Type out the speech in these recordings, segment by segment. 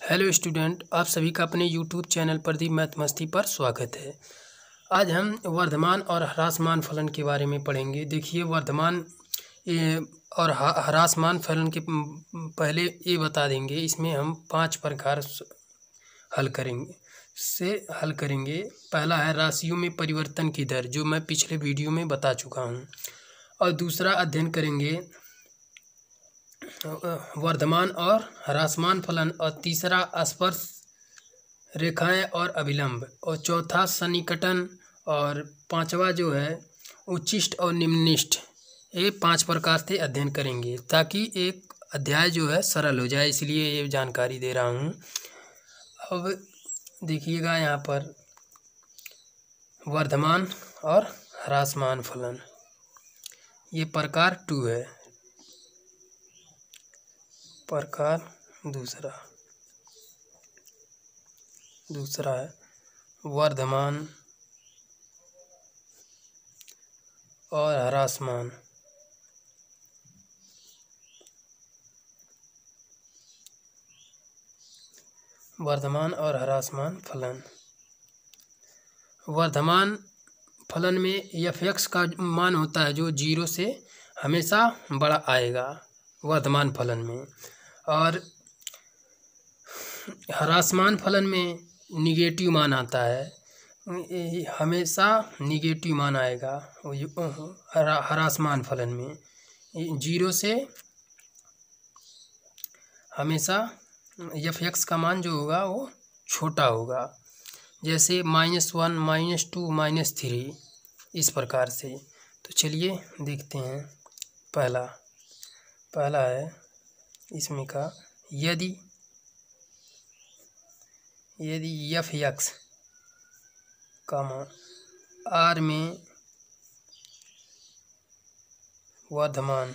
Hello student, आप सभी का अपने यूट्यूब चैनल प्रदीप मैथ मस्ती पर स्वागत है। आज हम वर्धमान और ह्रासमान फलन के बारे में पढ़ेंगे। देखिए, वर्धमान और ह्रासमान फलन के पहले ये बता देंगे। इसमें हम 5 प्रकार हल करेंगे। पहला है राशियों में परिवर्तन की दर, जो मैं पिछले वीडियो में बता चुका हूँ। और दूसरा अध्ययन करेंगे वर्धमान और ह्रासमान फलन। और तीसरा स्पर्श रेखाएं और अभिलंब। और चौथा सन्निकटन। और पांचवा जो है उच्चिष्ट और निम्निष्ठ। ये 5 प्रकार से अध्ययन करेंगे ताकि एक अध्याय जो है सरल हो जाए, इसलिए ये जानकारी दे रहा हूँ। अब देखिएगा यहाँ पर वर्धमान और ह्रासमान फलन, ये प्रकार 2 है। प्रकार दूसरा है वर्धमान और ह्रासमान। वर्धमान और ह्रासमान फलन। वर्धमान फलन में f(x) का मान होता है जो 0 से हमेशा बड़ा आएगा वर्धमान फलन में। और ह्रासमान फलन में निगेटिव मान आता है, हमेशा निगेटिव मान आएगा ह्रासमान फलन में। 0 से हमेशा f(x) का मान जो होगा वो छोटा होगा, जैसे -1, -2, -3, इस प्रकार से। तो चलिए देखते हैं। पहला है इसमें का, यदि f(x) का मान R में वर्धमान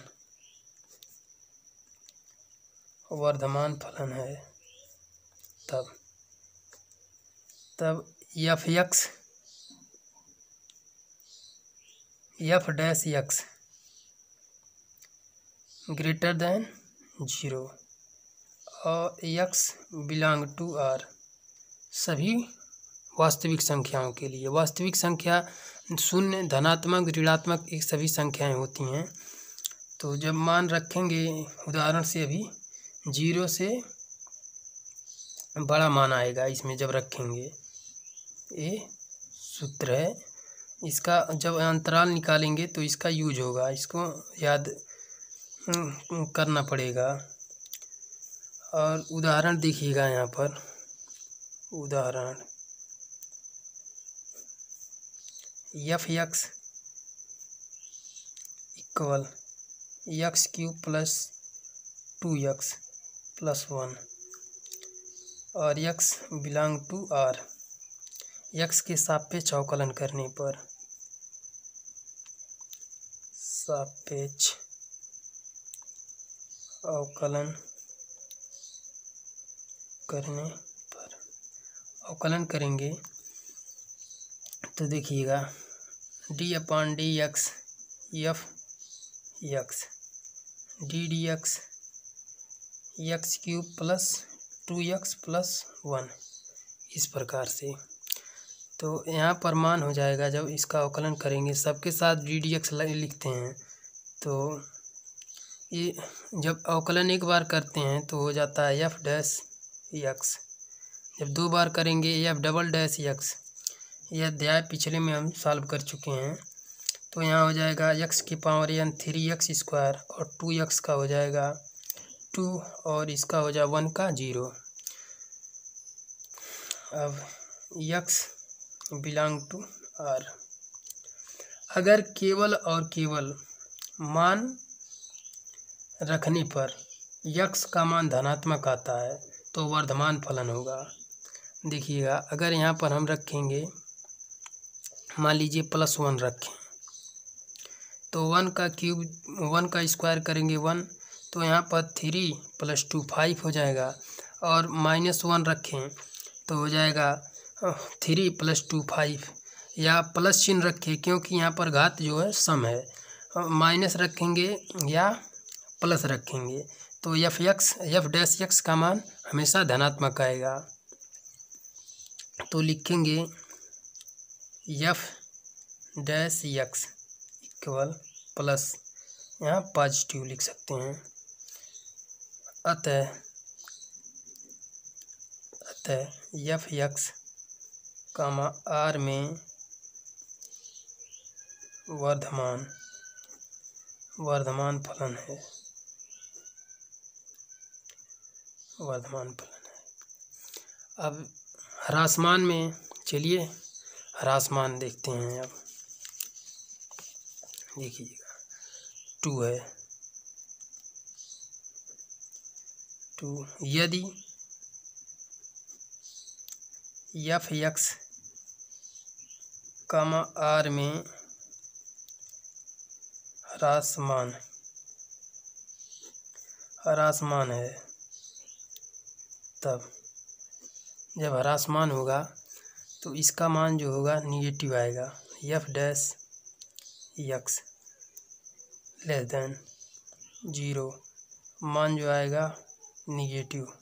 फलन है, तब f(x) f'(x) ग्रेटर देन 0 और x बिलोंग टू R, सभी वास्तविक संख्याओं के लिए। वास्तविक संख्या शून्य, धनात्मक, ऋणात्मक, एक सभी संख्याएं होती हैं। तो जब मान रखेंगे, उदाहरण से अभी 0 से बड़ा मान आएगा इसमें जब रखेंगे, ये सूत्र है। इसका जब अंतराल निकालेंगे तो इसका यूज होगा, इसको याद करना पड़ेगा। और उदाहरण देखिएगा यहाँ पर। उदाहरण f(x) इक्वल x³ + 2x + 1 और x belong to R। x के सापेक्ष अवकलन करने पर, सापेक्ष अवकलन अवकलन करेंगे तो देखिएगा d/dx f(x) ddx x³ + 2x + 1, इस प्रकार से। तो यहाँ पर मान हो जाएगा, जब इसका अवकलन करेंगे सबके साथ ddx लिखते हैं, तो ये जब अवकलन एक बार करते हैं तो हो जाता है f'(x). जब 2 बार करेंगे f'(x). यह अध्याय पिछले में हम सॉल्व कर चुके हैं। तो यहाँ हो जाएगा x⁴n 3x² और 2x का हो जाएगा 2 और इसका हो जाएगा 1 का 0। अब x बिलोंग टू R। अगर केवल और केवल मान रखने पर x का मान धनात्मक आता है तो वर्धमान फलन होगा। देखिएगा, अगर यहाँ पर हम रखेंगे, मान लीजिए +1 रखें, तो 1 का क्यूब 1 का स्क्वायर करेंगे 1, तो यहाँ पर 3 + 2 5 हो जाएगा। और -1 रखें तो हो जाएगा 3 + 2 5, या प्लस चिन्ह रखें क्योंकि यहाँ पर घात जो है सम है। माइनस रखेंगे या प्लस रखेंगे तो एफ डैश एक्स का मान हमेशा धनात्मक आएगा। तो लिखेंगे F dash x equal plus, यहाँ पॉजिटिव लिख सकते हैं, अतः एफ एक्स कामा आर में वर्धमान फलन है। अब ह्रासमान में चलिए ह्रासमान देखते हैं। अब देखिएगा 2 है, 2 यदि एफ एक्स कामा आर में ह्रासमान है, तब जब ह्रासमान होगा तो इसका मान जो होगा निगेटिव आएगा। F dash x less than 0, मान जो आएगा निगेटिव।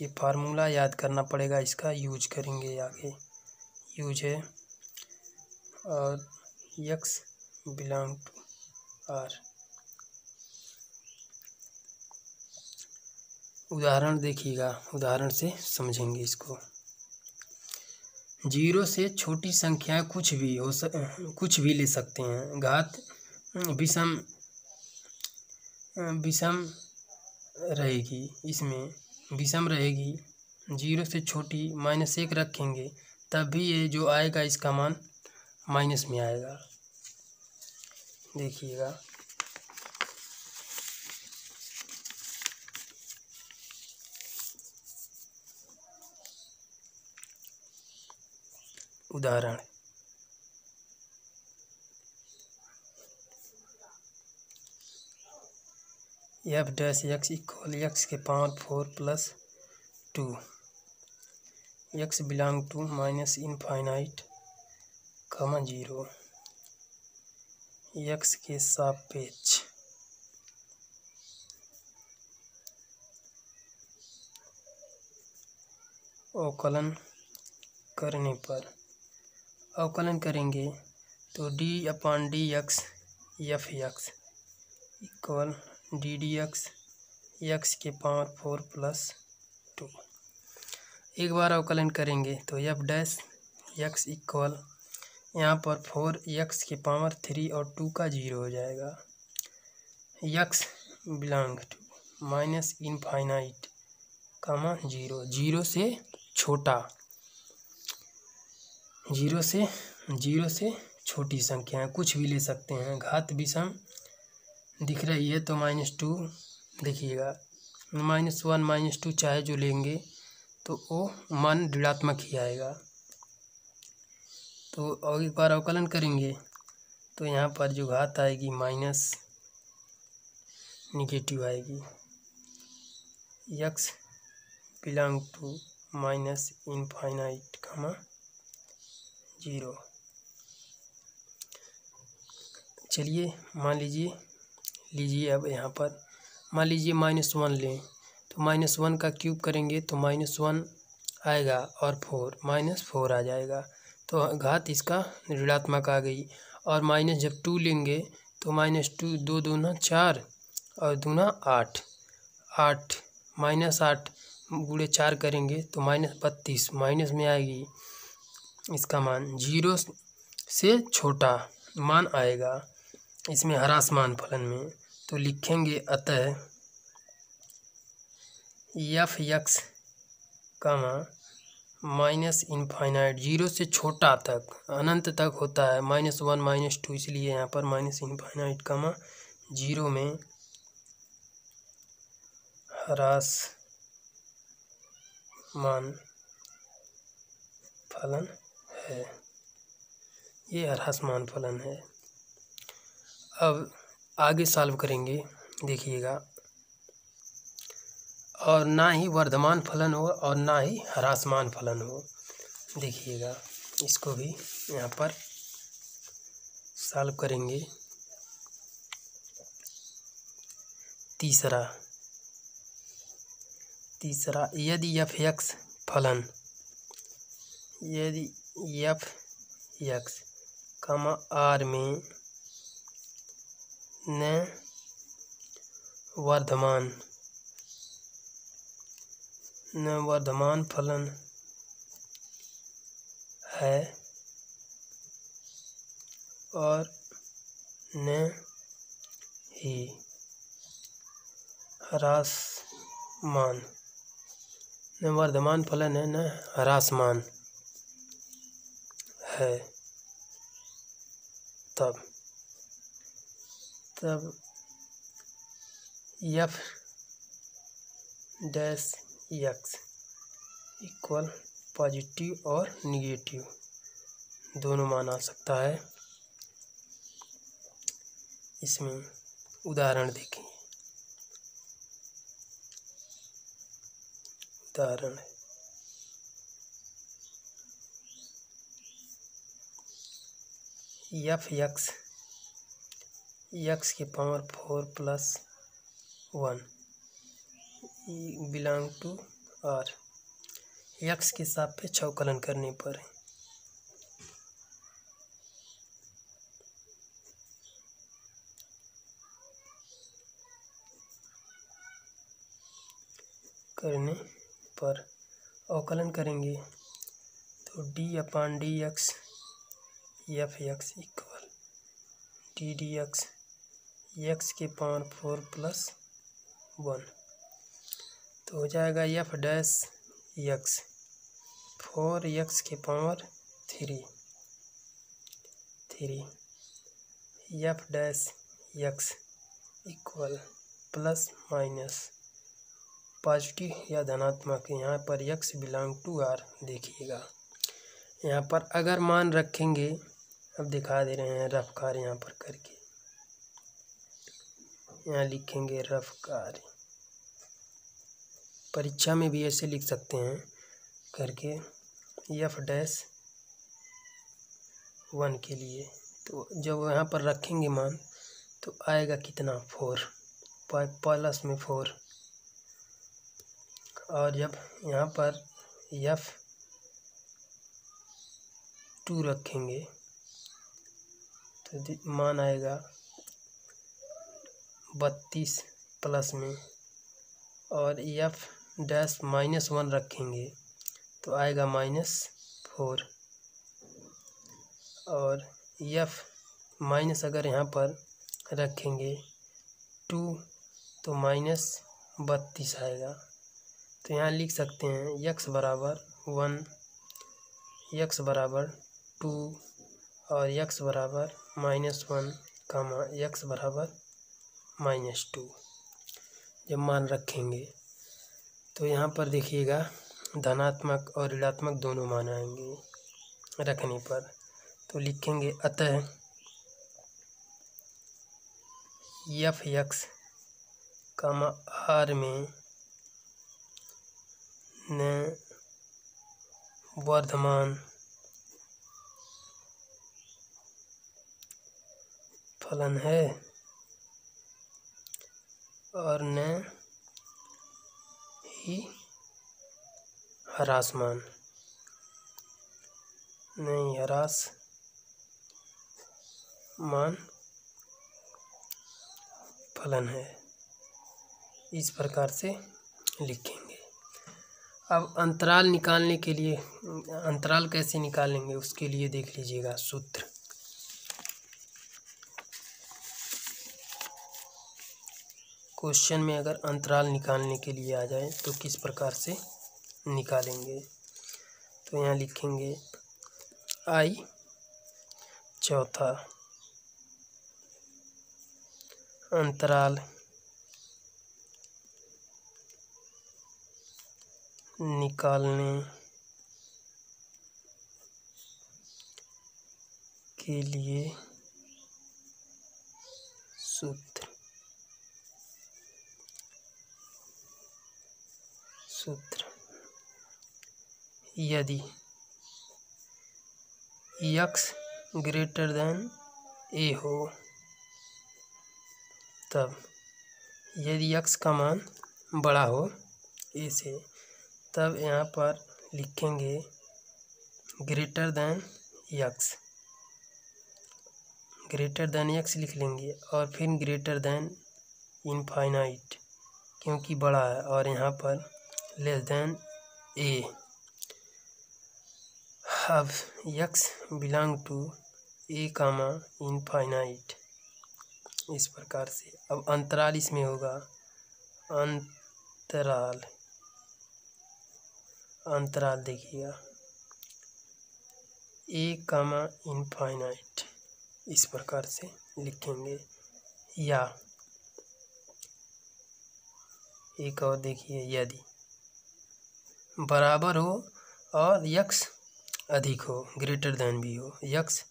ये फार्मूला याद करना पड़ेगा, इसका यूज करेंगे आगे, यूज है। और एक्स बिलोंग टू आर। उदाहरण देखिएगा, उदाहरण से समझेंगे इसको। 0 से छोटी संख्याएं कुछ भी ले सकते हैं। घात विषम रहेगी, इसमें विषम रहेगी। 0 से छोटी -1 रखेंगे तब भी ये जो आएगा इसका मान माइनस में आएगा। देखिएगा उदाहरण, F dash x equal x के power 4 plus 2, x belong to minus infinite comma 0, x के सापेक्ष अवकलन करने पर, अवकलन करेंगे तो d/dx F x equal ddx x के पावर 4 प्लस 2। एक बार अवकलन करेंगे तो एफ डैश एक्स इक्वल यहाँ पर 4 एक्स के पावर 3 और 2 का 0 हो जाएगा। X belong to minus infinite comma 0, 0 से छोटा, 0 से छोटी संख्याएं कुछ भी ले सकते हैं। घात विषम दिख रही है तो -2 देखिएगा, -1 -2 चाहे जो लेंगे तो वो मान ऋणात्मक ही आएगा। तो और एक बार अवकलन करेंगे तो यहाँ पर जो घात आएगी माइनस निगेटिव आएगी। X belong to minus infinite comma 0। चलिए मान लीजिए अब यहाँ पर मान लीजिए -1 लें तो -1 का क्यूब करेंगे तो -1 आएगा और 4 आ जाएगा। तो घात इसका ऋणात्मक आ गई। और माइनस जब 2 लेंगे तो -2 2 दूना 4 और दूना 8 -8 गुणे 4 करेंगे तो -32 माइनस में आएगी। इसका मान 0 से छोटा मान आएगा इसमें ह्रासमान फलन में। तो लिखेंगे अतः F x comma minus infinite 0 से छोटा तक अनंत तक होता है, -1 -2, इसलिए यहाँ पर माइनस इनफाइनाइट कामा 0 में ह्रासमान फलन है। ये ह्रासमान फलन है। अब आगे सॉल्व करेंगे देखिएगा, और ना ही वर्धमान फलन हो और ना ही ह्रासमान फलन हो। देखिएगा इसको भी यहाँ पर सॉल्व करेंगे। तीसरा तीसरा, यदि एफ एक्स फलन, यदि एफ एक्स आर में न वर्धमान फलन है और न ही ह्रासमान, न वर्धमान फलन है न ह्रासमान है, तब F dash x equal positive और निगेटिव दोनों मान आ सकता है। इसमें उदाहरण देखें। उदाहरण है एफ एक्स एक्स की power 4 plus 1 belong to R, x के सापेक्ष अवकलन करने पर अवकलन करेंगे तो D upon D x F x equal D D x x के पावर 4 प्लस 1, तो हो जाएगा एफ डैश एक्स 4 एक्स के power 3 F dash x equal plus minus positive या धनात्मक, यहाँ पर एक्स बिलोंग टू आर देखिएगा। यहाँ पर अगर मान रखेंगे, अब दिखा दे रहे हैं रफ कार्य यहाँ पर करके, यहाँ लिखेंगे रफ कार्य, परीक्षा में भी ऐसे लिख सकते हैं करके एफ डैश 1 के लिए, तो जब यहाँ पर रखेंगे मान तो आएगा कितना 4 प्लस में 4, और जब यहाँ पर एफ 2 रखेंगे तो मान आएगा 32 प्लस में, और एफ डैश -1 रखेंगे तो आएगा -4, और एफ माइनस अगर यहाँ पर रखेंगे 2 तो -32 आएगा। तो यहाँ लिख सकते हैं x बराबर 1, x बराबर 2 और x बराबर -1, x बराबर -2 जब मान रखेंगे तो यहाँ पर देखिएगा धनात्मक और ऋणात्मक दोनों मान आएंगे रखने पर। तो लिखेंगे अतः एफ एक्स आर में न वर्धमान फलन है और न ही ह्रासमान, नहीं ह्रासमान फलन है। इस प्रकार से लिखेंगे। अब अंतराल निकालने के लिए, अंतराल कैसे निकालेंगे उसके लिए देख लीजिएगा सूत्र। क्वेश्चन में अगर अंतराल निकालने के लिए आ जाए तो किस प्रकार से निकालेंगे, तो यहाँ लिखेंगे आई चौथा अंतराल निकालने के लिए सूत्र यदि x ग्रेटर देन a हो, तब यदि x का मान बड़ा हो ए से, तब यहाँ पर लिखेंगे greater than x, greater then x लिख लेंगे और फिर ग्रेटर देन इनफाइनाइट क्योंकि बड़ा है, और यहाँ पर लेस देन ए। अब x belong to a comma infinite, इस प्रकार से। अब अंतराल इसमें होगा अंतराल, अंतराल देखिएगा ए कामा इनफाइनाइट, इस प्रकार से लिखेंगे। या एक और देखिए, यदि बराबर हो और यक्स अधिक हो, ग्रेटर देन भी हो, यक्स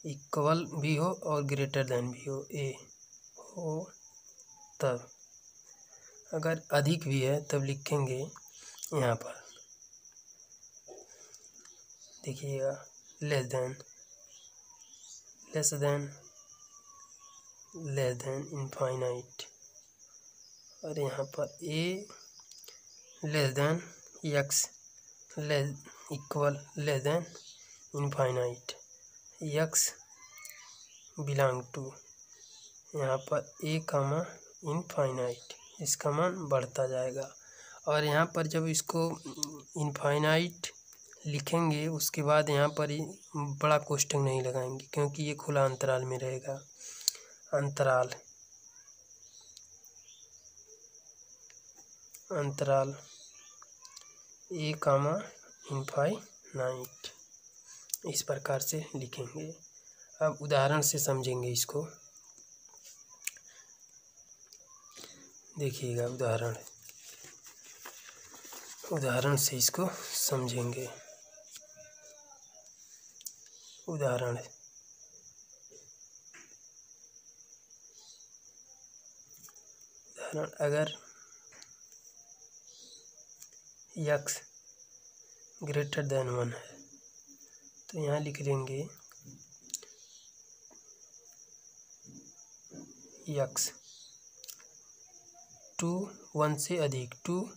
इक्वल भी हो और ग्रेटर देन भी हो ए हो, तब अगर अधिक भी है तब लिखेंगे यहाँ पर देखिएगा less than, less than, less than infinite, और यहाँ पर A less than x less equal less than infinite, x belong to यहाँ पर ए कामा इनफाइनाइट, इसका मान बढ़ता जाएगा। और यहाँ पर जब इसको इनफाइनाइट लिखेंगे उसके बाद यहाँ पर बड़ा कोष्ठक नहीं लगाएंगे क्योंकि ये खुला अंतराल में रहेगा। अंतराल, अंतराल ए कामा इनफाइनाइट, इस प्रकार से लिखेंगे। अब उदाहरण से समझेंगे इसको, देखिएगा उदाहरण, उदाहरण से इसको समझेंगे। उदाहरण, उदाहरण अगर यक्स ग्रेटर देन 1 है तो यहाँ लिख लेंगे यक्स 2 1 से अधिक, 2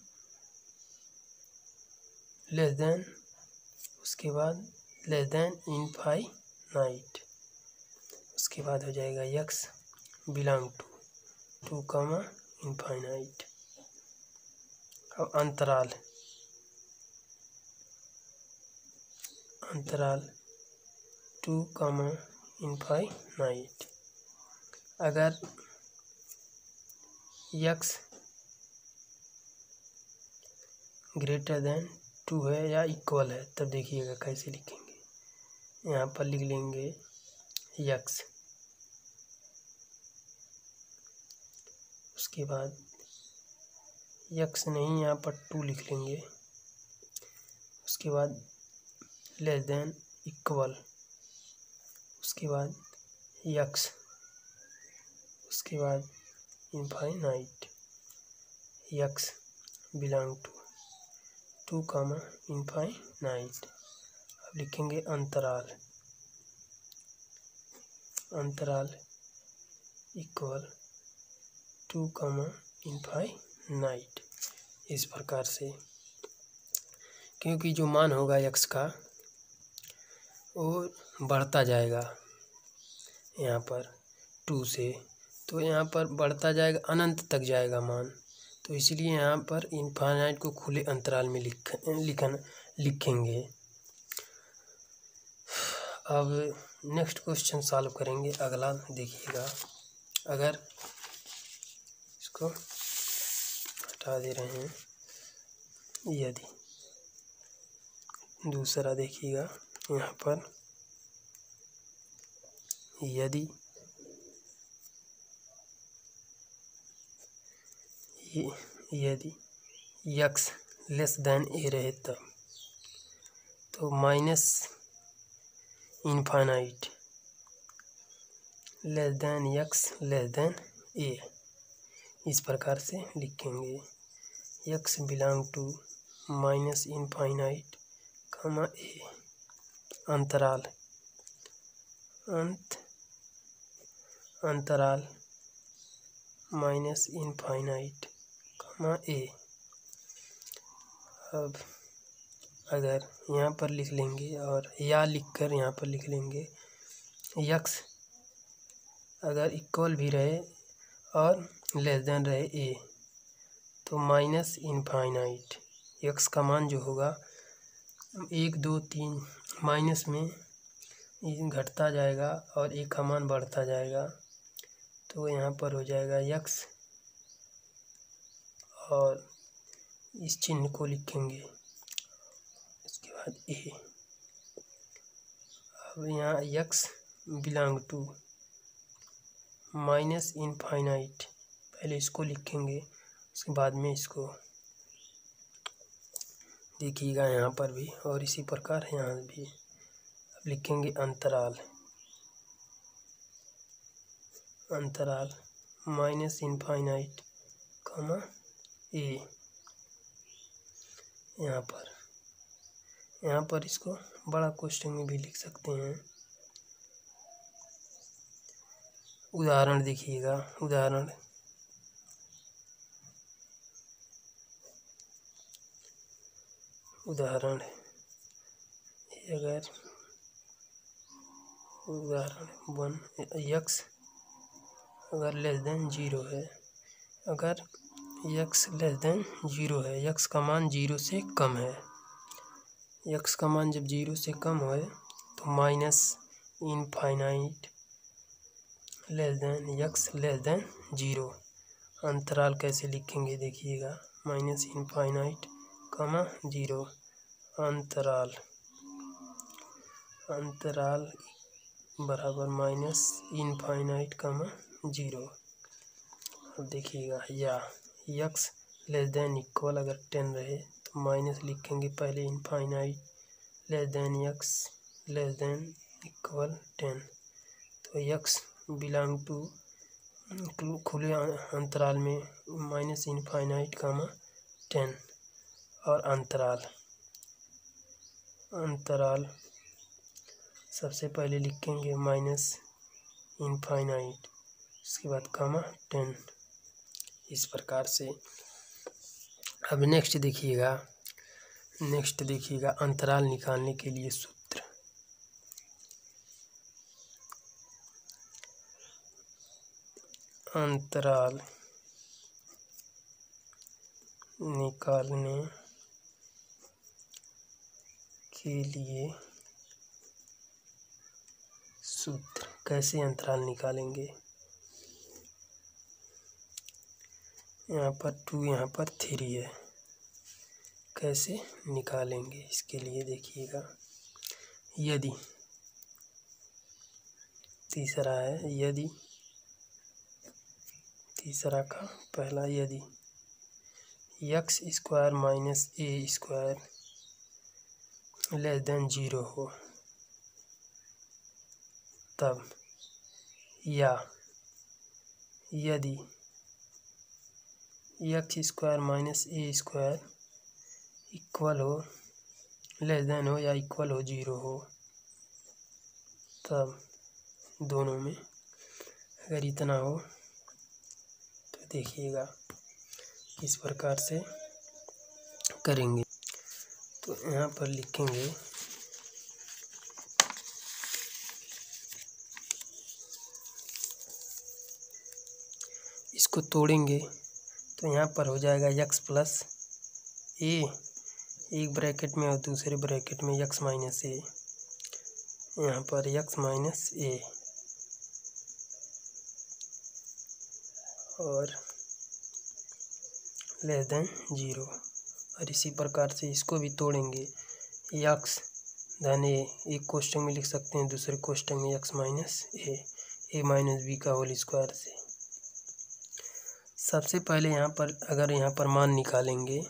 लेस देन, उसके बाद लेस देन इनफाइनाइट, उसके बाद हो जाएगा x belong to 2 comma infinite. अब अंतराल, अंतराल 2 कामा इनफाइनाइट, अगर यक्स ग्रेटर देन 2 है या इक्वल है तब देखिएगा कैसे लिखेंगे। यहाँ पर लिख लेंगे यक्स, उसके बाद यक्स नहीं, यहाँ पर 2 लिख लेंगे, उसके बाद लेस देन इक्वल, उसके बाद यक्स, उसके बाद infinite, x belong to 2 comma infinite. अब लिखेंगे अंतराल, अंतराल इक्वल 2 कामा इनफाइनाइट, इस प्रकार से। क्योंकि जो मान होगा यक्स का वो बढ़ता जाएगा यहाँ पर 2 से, तो यहाँ पर बढ़ता जाएगा, अनंत तक जाएगा मान, तो इसलिए यहाँ पर इनफाइनाइट को खुले अंतराल में लिखेंगे। अब नेक्स्ट क्वेश्चन सॉल्व करेंगे, अगला देखिएगा। अगर इसको हटा दे रहे हैं, यदि दूसरा देखिएगा यहाँ पर, यदि यदि यक्स लेस देन ए रहे तब, तो minus infinite less than x less than A, इस प्रकार से लिखेंगे। X belong to minus infinite comma A, अंतराल, अंतराल माइनस इनफाइनाइट कामा ए, अब अगर यहाँ पर लिख लेंगे और या लिखकर यहाँ पर लिख लेंगे यक्स अगर इक्वल भी रहे और लेस देन रहे ए तो माइनस इनफाइनाइट यक्स का मान जो होगा 1 2 3 माइनस में घटता जाएगा और ए का मान बढ़ता जाएगा। तो यहाँ पर हो जाएगा यक्स और इस चिन्ह को लिखेंगे, इसके बाद ए। अब यहाँ x belong to minus infinite, पहले इसको लिखेंगे उसके बाद में इसको देखिएगा यहाँ पर भी और इसी प्रकार यहाँ भी। अब लिखेंगे अंतराल माइनस इनफाइनाइट कॉमा ए। यहाँ पर इसको बड़ा क्वेश्चन में भी लिख सकते हैं। उदाहरण देखिएगा, उदाहरण अगर उदाहरण 1 यक्स अगर लेस देन 0 है, अगर यक्स लेस देन 0 है, यक्स का मान 0 से कम है, यक्स का मान जब 0 से कम हो तो minus infinite less than x less then 0। अंतराल कैसे लिखेंगे देखिएगा, माइनस इनफाइनाइट कमा 0 अंतराल बराबर माइनस इनफाइनाइट कमा 0। अब देखिएगा या यक्स लेस देन इक्वल अगर 10 रहे तो माइनस लिखेंगे पहले infinite less than x less than equal 10। तो यक्स बिलोंग टू खुले अंतराल में माइनस इनफाइनाइट कमा 10 और अंतराल सबसे पहले लिखेंगे माइनस इनफाइनाइट उसके बाद कमा 10, इस प्रकार से। अब नेक्स्ट देखिएगा अंतराल निकालने के लिए सूत्र। अंतराल निकालने के लिए सूत्र, कैसे अंतराल निकालेंगे, यहाँ पर 2 यहाँ पर 3 है, कैसे निकालेंगे इसके लिए देखिएगा। यदि तीसरा है, यदि तीसरा का पहला यदि यक्स स्क्वायर माइनस ए स्क्वायर लेस देन 0 हो तब, या यदि यक्स स्क्वायर माइनस ए स्क्वायर इक्वल हो लेस देन हो या इक्वल हो 0 हो तब, दोनों में अगर इतना हो तो देखिएगा किस प्रकार से करेंगे। तो यहाँ पर लिखेंगे इसको तोड़ेंगे तो यहाँ पर हो जाएगा यक्स प्लस ए एक ब्रैकेट में और दूसरे ब्रैकेट में यक्स माइनस ए, यहाँ पर यक्स माइनस ए और लेस देन 0। और इसी प्रकार से इसको भी तोड़ेंगे, यक्स धन एक क्वेश्चन में लिख सकते हैं, दूसरे क्वेश्चन में यक्स माइनस ए माइनस बी का होल स्क्वायर से। सबसे पहले यहाँ पर अगर यहाँ पर मान निकालेंगे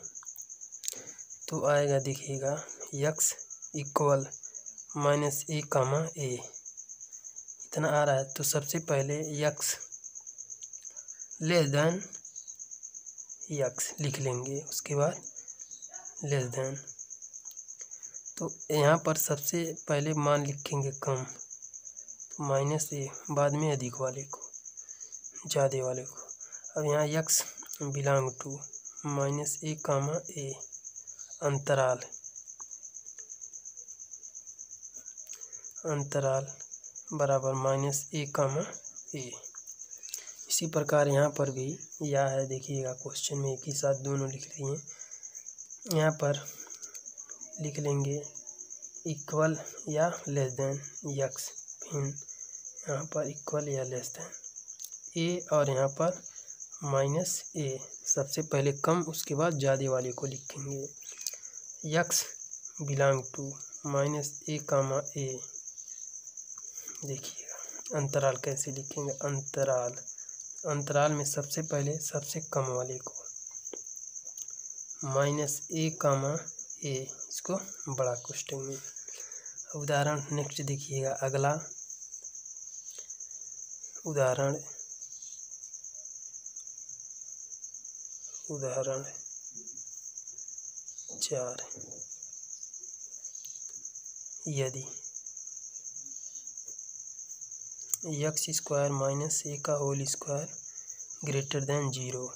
तो आएगा देखिएगा यक्स इक्वल माइनस ए कामा ए, इतना आ रहा है। तो सबसे पहले यक्स लेस देन यक्स लिख लेंगे, उसके बाद लेस देन। तो यहाँ पर सबसे पहले मान लिखेंगे कम, तो माइनस ए, बाद में अधिक वाले को, ज़्यादा वाले को। अब यहाँ x belong to minus A comma A अंतराल बराबर -a, इसी प्रकार यहाँ पर भी या है, देखिएगा क्वेश्चन में एक ही साथ दोनों लिख लिए। यहाँ पर लिख लेंगे इक्वल या लेस देन यक्स, फिर यहाँ पर इक्वल या लेस देन ए, और यहाँ पर -a, सबसे पहले कम उसके बाद ज़्यादा वाले को लिखेंगे। यक्स बिलोंग टू -a, देखिएगा अंतराल कैसे लिखेंगे। अंतराल में सबसे पहले सबसे कम वाले को -a, इसको बड़ा कोष्ठक में। उदाहरण नेक्स्ट देखिएगा, अगला उदाहरण 4, यदि x² - a का होल स्क्वायर ग्रेटर देन 0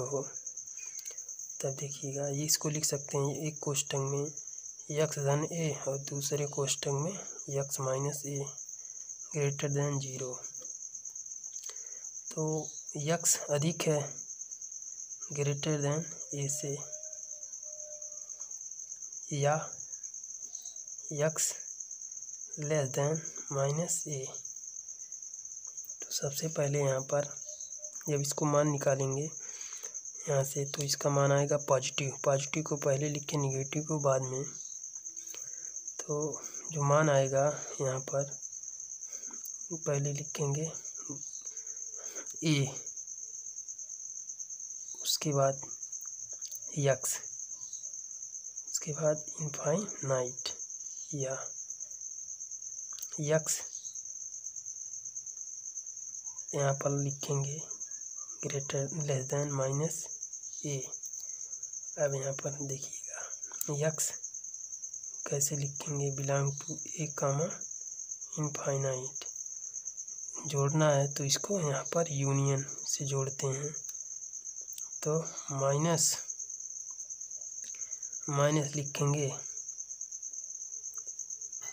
हो, तब देखिएगा ये इसको लिख सकते हैं एक कोष्ठक में x धन a और दूसरे कोष्ठक में x - a ग्रेटर देन 0। तो x अधिक है ग्रेटर देन a से, या x लेस देन -a। तो सबसे पहले यहाँ पर जब इसको मान निकालेंगे यहाँ से, तो इसका मान आएगा पॉजिटिव को पहले लिखे, निगेटिव को बाद में। तो जो मान आएगा यहाँ पर पहले लिखेंगे a, उसके बाद x, उसके बाद इनफाइनाइट, या x यहाँ पर लिखेंगे ग्रेटर लेस देन -a। अब यहाँ पर देखिएगा x कैसे लिखेंगे, बिलोंग टू a, इनफाइनाइट। जोड़ना है तो इसको यहाँ पर यूनियन से जोड़ते हैं, तो माइनस लिखेंगे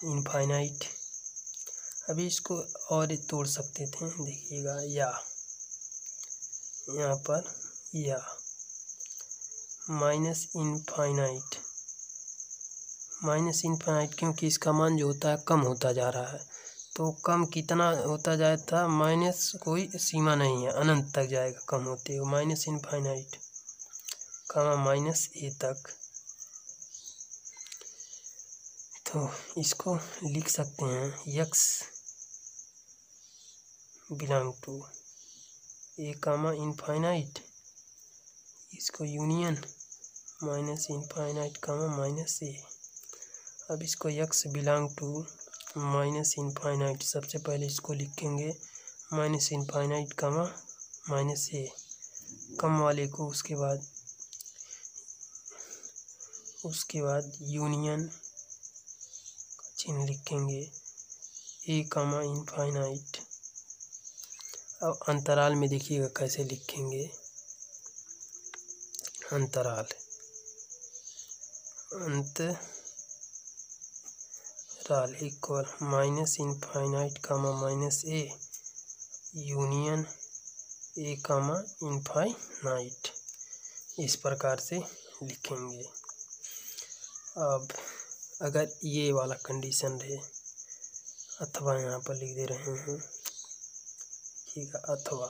इनफाइनाइट। अभी इसको और तोड़ सकते थे, देखिएगा या यहाँ पर या माइनस इनफाइनाइट, क्योंकि इसका मान जो होता है कम होता जा रहा है। तो कम कितना होता जाता, माइनस कोई सीमा नहीं है, अनंत तक जाएगा कम होते हुए, माइनस इनफाइनाइट -a तक। तो इसको लिख सकते हैं x belong to a, infinite, इसको यूनियन -इनफाइनाइट -a। अब इसको x बिलोंग टू -इनफाइनाइट, सबसे पहले इसको लिखेंगे -इनफाइनाइट -a, कम वाले को, उसके बाद यूनियन चिन्ह लिखेंगे a, इनफाइनाइट। अब अंतराल में देखिएगा कैसे लिखेंगे, अंतराल equal -infinite -a union a, infinite, इस प्रकार से लिखेंगे। अब अगर ये वाला कंडीशन रहे, अथवा यहाँ पर लिख दे रहे हैं, ठीक है, अथवा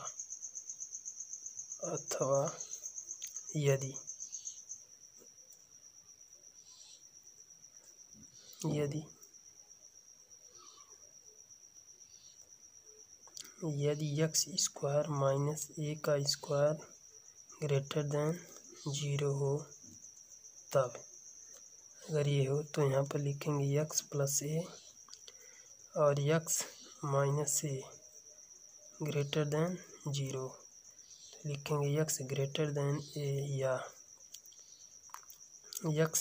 यदि x² - a का स्क्वायर ग्रेटर देन 0 हो, तब अगर ये हो तो यहाँ पर लिखेंगे x + a और x - a ग्रेटर देन 0, तो लिखेंगे x ग्रेटर देन a या x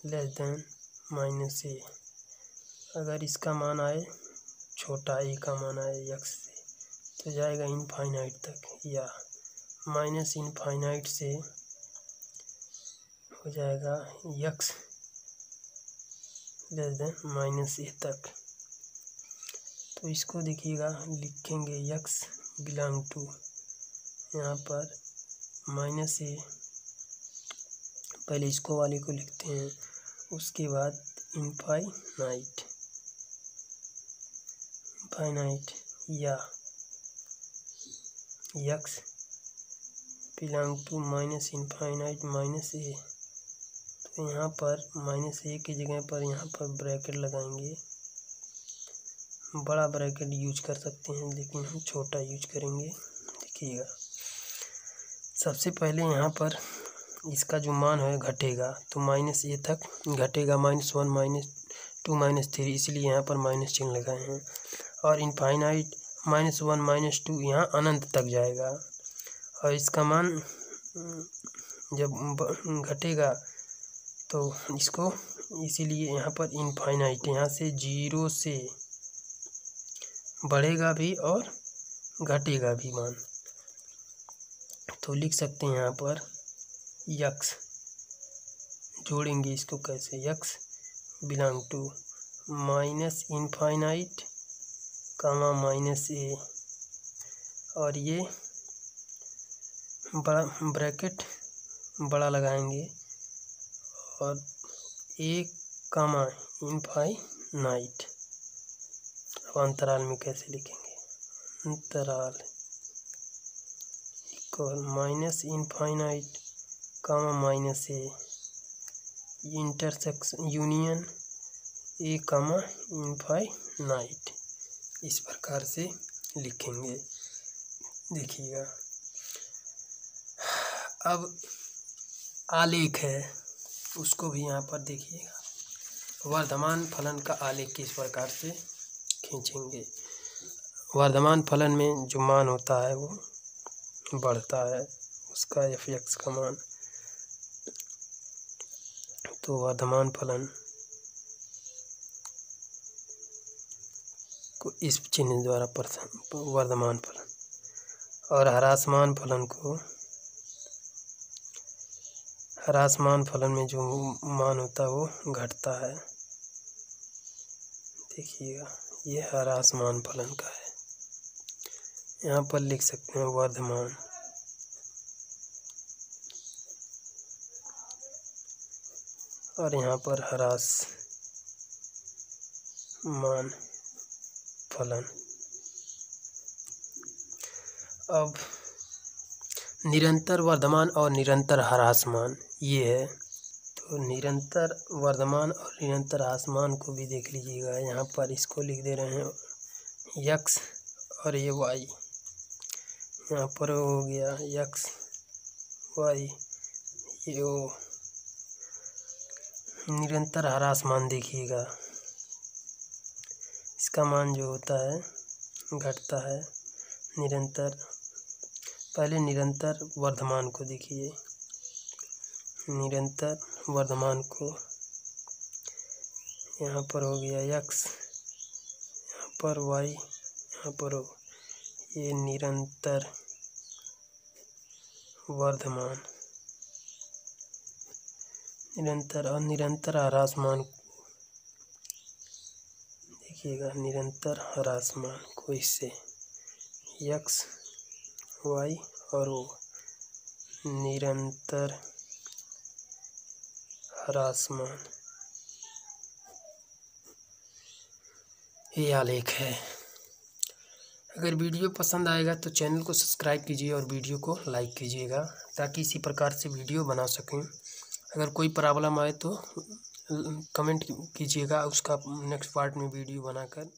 लेस देन -a। अगर इसका मान आए छोटा, a का मान आए x से, तो जाएगा इनफाइनाइट तक, या -इनफाइनाइट से हो जाएगा x लेस देन -a तक। तो इसको देखिएगा, लिखेंगे x बिलोंग टू, यहाँ पर -a, पहले इसको वाले को लिखते हैं, उसके बाद इनफाइनाइट या x belong to -infinite -a। तो यहाँ पर -a की जगह पर यहाँ पर ब्रैकेट लगाएंगे, बड़ा ब्रैकेट यूज कर सकते हैं लेकिन हम छोटा यूज करेंगे। देखिएगा, सबसे पहले यहाँ पर इसका जो मान है घटेगा, तो -a तक घटेगा, -1 -2 -3, इसलिए यहाँ पर माइनस चिन्ह लगाए हैं। और इनफाइनाइट -1 -2 यहाँ अनंत तक जाएगा, और इसका मान जब घटेगा तो इसको, इसीलिए यहाँ पर इनफाइनाइट, यहाँ से 0 से बढ़ेगा भी और घटेगा भी मान। तो लिख सकते हैं यहाँ पर x, जोड़ेंगे इसको कैसे, x belong to -infinite -a, और ये बड़ा ब्रैकेट बड़ा लगाएंगे, और a इनफाइनाइट। अब अंतराल में कैसे लिखेंगे, अंतराल equal -infinite -a intersection union a infinite, इस प्रकार से लिखेंगे। देखिएगा, अब आलेख है, उसको भी यहाँ पर देखिएगा, वर्धमान फलन का आलेख किस प्रकार से खींचेंगे। वर्धमान फलन में जो मान होता है वो बढ़ता है, उसका f(x) का मान। तो वर्धमान फलन को इस चिन्ह द्वारा वर्धमान फलन, और ह्रासमान फलन को, ह्रासमान फलन में जो मान होता है वो घटता है। देखिएगा, ये ह्रासमान फलन का है, यहाँ पर लिख सकते हैं वर्धमान, और यहाँ पर ह्रासमान फलन। अब निरंतर वर्धमान और निरंतर ह्रासमान ये है, तो निरंतर वर्धमान और निरंतर ह्रासमान को भी देख लीजिएगा। यहाँ पर इसको लिख दे रहे हैं x, और ये y, यहाँ पर हो गया x y, ये o। निरंतर ह्रासमान देखिएगा, इसका मान जो होता है घटता है। निरंतर, पहले निरंतर वर्धमान को देखिए, निरंतर वर्धमान को, यहाँ पर हो गया x, यहाँ पर y, यहाँ पर हो, ये निरंतर वर्धमान, निरंतर। और निरंतर ह्रासमान देखिएगा, निरंतर ह्रासमान को इससे x y और o, निरंतर ह्रासमान, ये आलेख है। अगर वीडियो पसंद आएगा तो चैनल को सब्सक्राइब कीजिए और वीडियो को लाइक कीजिएगा, ताकि इसी प्रकार से वीडियो बना सकें। अगर कोई प्रॉब्लम आए तो कमेंट कीजिएगा, उसका नेक्स्ट पार्ट में वीडियो बनाकर